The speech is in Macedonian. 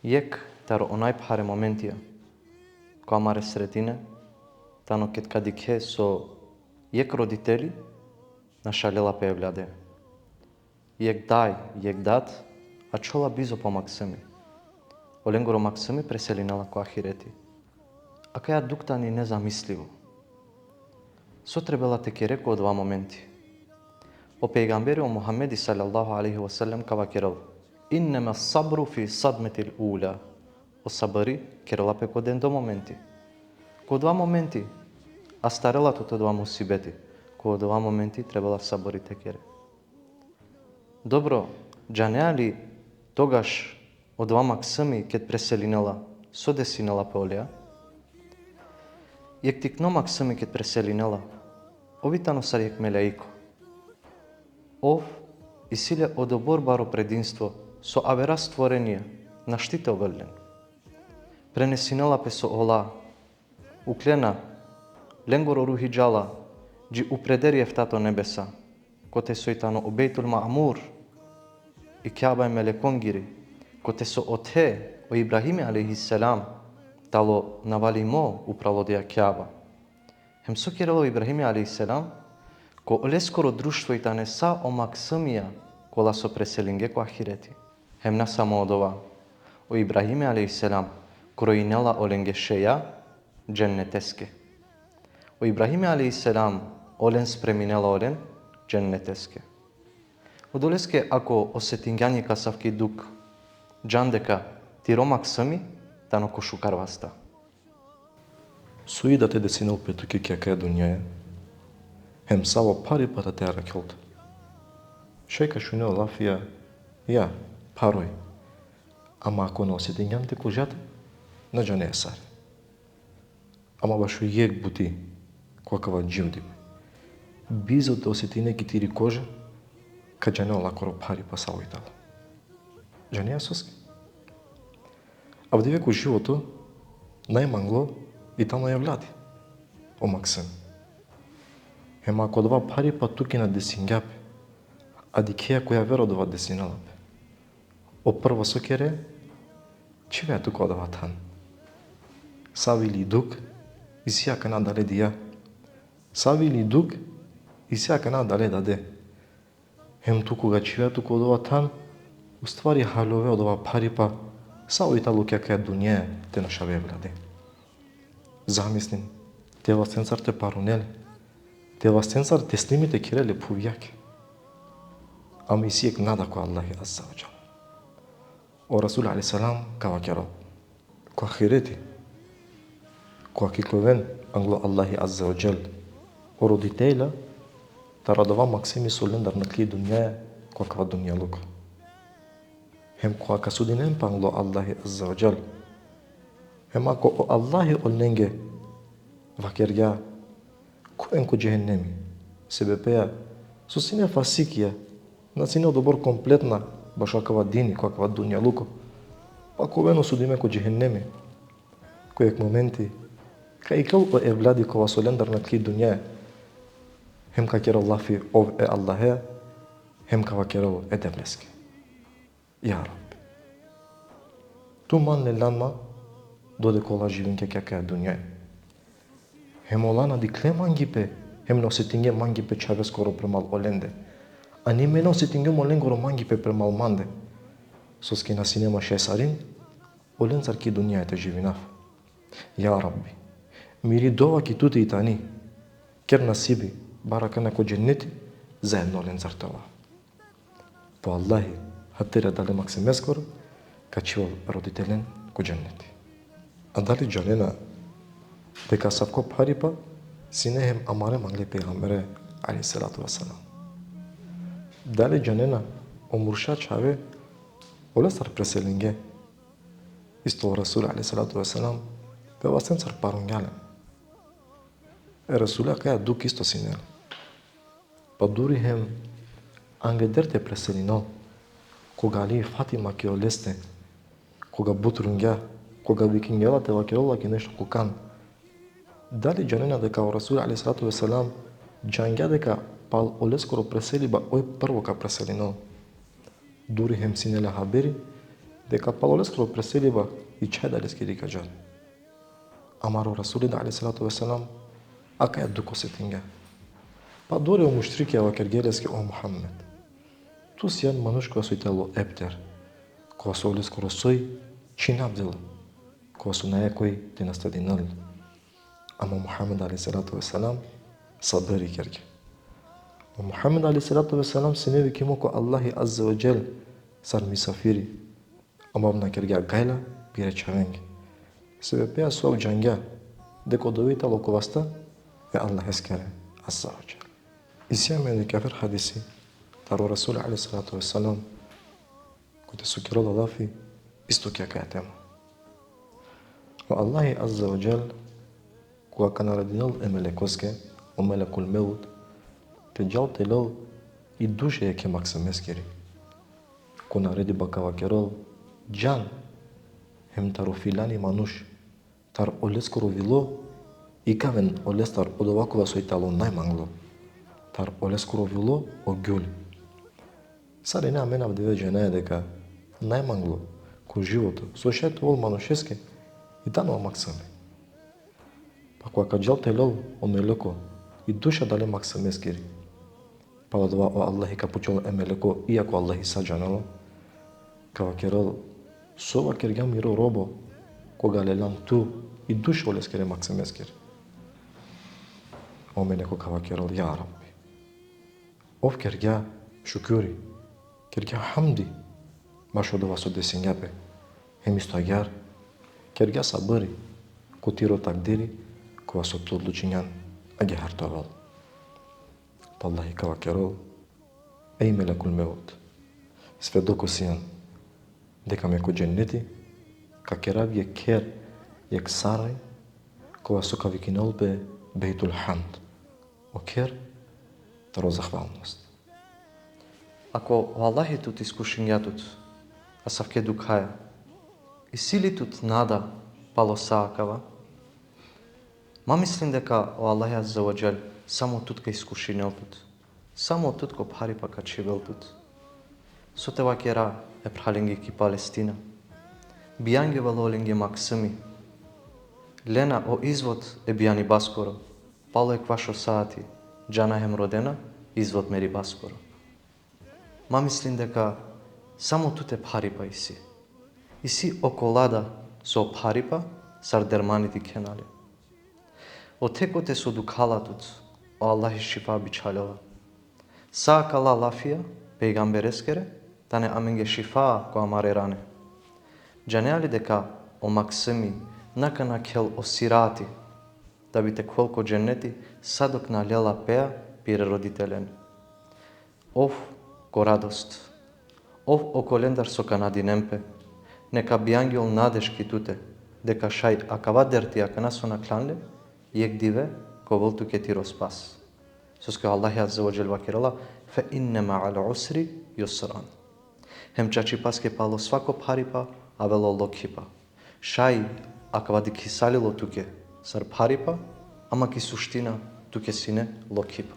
Jek taro onaj pare momentija, ko amare sredine, tano ket kadike so jek roditeli našaljela pevljade. Jek daj, jek dat, a čola bizo po Maksimi. Олengоро Максими преселинала ко ахирети. А каја дуктани незамисливо. Со требала те ке реко два моменти. О пейгамбери о Мухаммеди салаллаху алейхи ва саллям кава керал: Иннема сабру фи садметил ула. О сабари керала пе ко ден до моменти. Ко два моменти, а старела тото два мусибети. Ко два моменти требала сабари те кере. Добро, джанеа ли тогаш од два Максими кет преселинела со десинела пе олеа? Јек тикно Максими кет преселинела, овитано сар јек мелеико. Ов и силе одобор баро прединство со авера створение на штите овелен. Пренесинела пе со ола, уклена, ленгоро рухи джала, джи упредери ефтато небеса, коте сојтано обейтул маамур и кјаба е мелеконгири, коте со оте о Ибрахиме алейхиссалам тало навалимо управлодија кјаба. Хем со керело Ибрахиме алейхиссалам, ко лескоро друштво и тане са о Максимија кола со преселинге ко ахирети. Хем на само од ова, о Ибрахиме алейхиссалам кроинела оленге шеја дженнетеске. О Ибрахиме алейхиссалам олен спреминела олен дженнетеске. Одолеске ако осетингјани касавки дук джандека тиро Максими тано ко шукарваста. Суи да те десинал петуки ке кај дуњаја, хем саво пари пата те аракелт. Шејка шунео лафија, ја, парој, ама ако не осетингјан те кожата, наđа не е сари. Ама башу јек бути, какава дживди. Бизо те осетине ки тири кожа, кај джанео лакоро пари па саво и тало. Джанеа соски. А вдиве ко живото, најмангло и тано ја влади. О Максим. Хема ако два пари па туки на десингјапе, а дикеја која веро дова десиналапе. О прво со кере, чиве е тука одава тан. Сави ли дук, и сијака надале дија. Сави ли дук, и сијака надале даде. Хем туку га чиве тука одава тан, уствари халове од ова пари па сао и тало ке кај дуње те нашаве влади. Замислим, те вастенцар те парунели, те вастенцар те снимите кереле пувјаке. Ама и сијек нада ко Аллахи азза ва џал. О Расул алейхи салам кава керал, ко ахирети, ко акикловен англо Аллахи азза ва џал, о родителя, та радова Максими солендар на кли дуњаја, ко кава дуња луко. Хем ко ака судинен пангло Аллахи азза ва џал. Хем ако о Аллахи олненге вакерја, ко енко джехеннеми, себепеја, со сине фасикија, на сине одобор комплетна, баш акава дини, какава дуња луко, па ко вено судиме ко джехеннеми, којек моменти, кај кал о евлади кова солендар на кли дуњаја, хем ка керал лафи ов е Аллахе, хем кава керал е девлески. Ја Рабби. Ту ман леланма доде кола живинке ке кај дуњаја. Хем олана ди клемангипе, хем носетинге мангипе чаве скоро премал оленде, а не ме носетинге моленгоро мангипе премал манде. Соски на синема шесарин, олен царки дуњајата живинав. Ја Рабби, мири дова ки тути и тани, кер насиби, барака на ко дженнети, заедно олен цартава. По Аллахи, хатера дали Максим ескоро, качивал родителен ко дженнети. А дали джанена, дека савко парипа, синехем амаре мангле пейгамбере, алейхиссалату вассалам. Дали джанена, омурша чаве, оле сар преселинге. Исто Расул алейхиссалату вассалам, певастен сар парунгален. Расуля каја дук исто синел. Па дури хем, ангедерте преселино, кога Али Фатима ке олесте, кога бутрунга, кога викингелате вакерола ке нешто кукан. Дали джанена дека о Расул алейхиссалату вассалам джангја дека пал олескоро пресели ба ој прво ка преселино. Дури хем синеле хабери, дека палолескро преселива и чајдалески рика джан. Амаро Расулина алейхиссалату веселам ака ја дуко се тинга. Па дори о муштрики ава кергелески о Мухаммед. Ту си јан мануш која сојтело ептер, која со олескоро сој чинабдил, која со најакој ти настадинал. Ама Мухаммед алейхиссалату веселам сабери керге. Мухаммед алейхиссалату веселам синеви кимоко Аллахи азза ва джел сар мисафири. Амабна керге гайла бире чавенге. Себе пеа суак джанга деко довита локоваста е Аллах ескере азза ва джел. Исиаме де кафир хадиси таро Расул алейхиссалату веселам кој те сукирала лафи исто ќе каја тема. Ва Аллахи азза ва джел кога ка нарединал емелекоске о мелекул меут те джал телал и душе е ке максимескери. Ко нареди бакава керол джан hem таро филани мануш тар олескоро вило и кавен олестар од овакова сојтало најмангло. Тар олескоро вило о гјули. Саде не аменав деве женаја дека најмангло ко живото со шето ол манушеске и танова максаме. Па кога каджал телол о мелеко и душа дале максамескери. Па да дова о Аллахи капучол е мелеко иако Аллахи саджанало. Кава керол сова кергам миро робо кога лелам ту и душа олескере максамескери. О мелеко кава керол ја Рабби. Ов кергја шукури, кергја хамди, баш од ова со десињапе, хем исто агјар, кергја сабари, котиро такдири, кога со ту одлучињан аѓе хартовал. Па Аллахи кава керол, еј мелекул меут, сведоко сијан, дека ме ко дженнети, ка керав је кер, јек сарај, кога со кавикинол бе бейтул ханд, о кер, таро захвалност. Ако о Аллахи тут искушењатут, а савке дукаја, и силитут нада пало саакава, ма мислим дека о Аллахи азза ва джел само тут ка искушенелтут, само тут ко парипа ка чивелтут. Со тева кера е прхаленги ки Палестина, бијанге валоленге максими, лена о извод е бијани баскоро, пало е квашо саати, джана хем родена, извод мери баскоро. Ма мислим дека само тут е парипа иси. Иси околада со парипа сар дерманите кенали. Отекоте со дукалатут, о Аллахи шифа бичалела. Саакала лафија, пейгамберескере, тане аменге шифа ко амаре ране. Джанеали дека о максими, накана кел о сирати, да бите колко дженнети садок на лела пеа пире родителен. Ов ко радост, ов о колендар со канадинемпе, нека би ангел надешки туте, дека шај акава дерти акана со накланле, јек диве ко волту ке ти роспас. Соско Аллахи азза ва джел вакирала, фе инне ма'ал усри юсран. Хем чачи паске пало свако парипа, а вело локипа. Шај акава ди кисалило туке сар парипа, ама ки суштина туке сине локипа.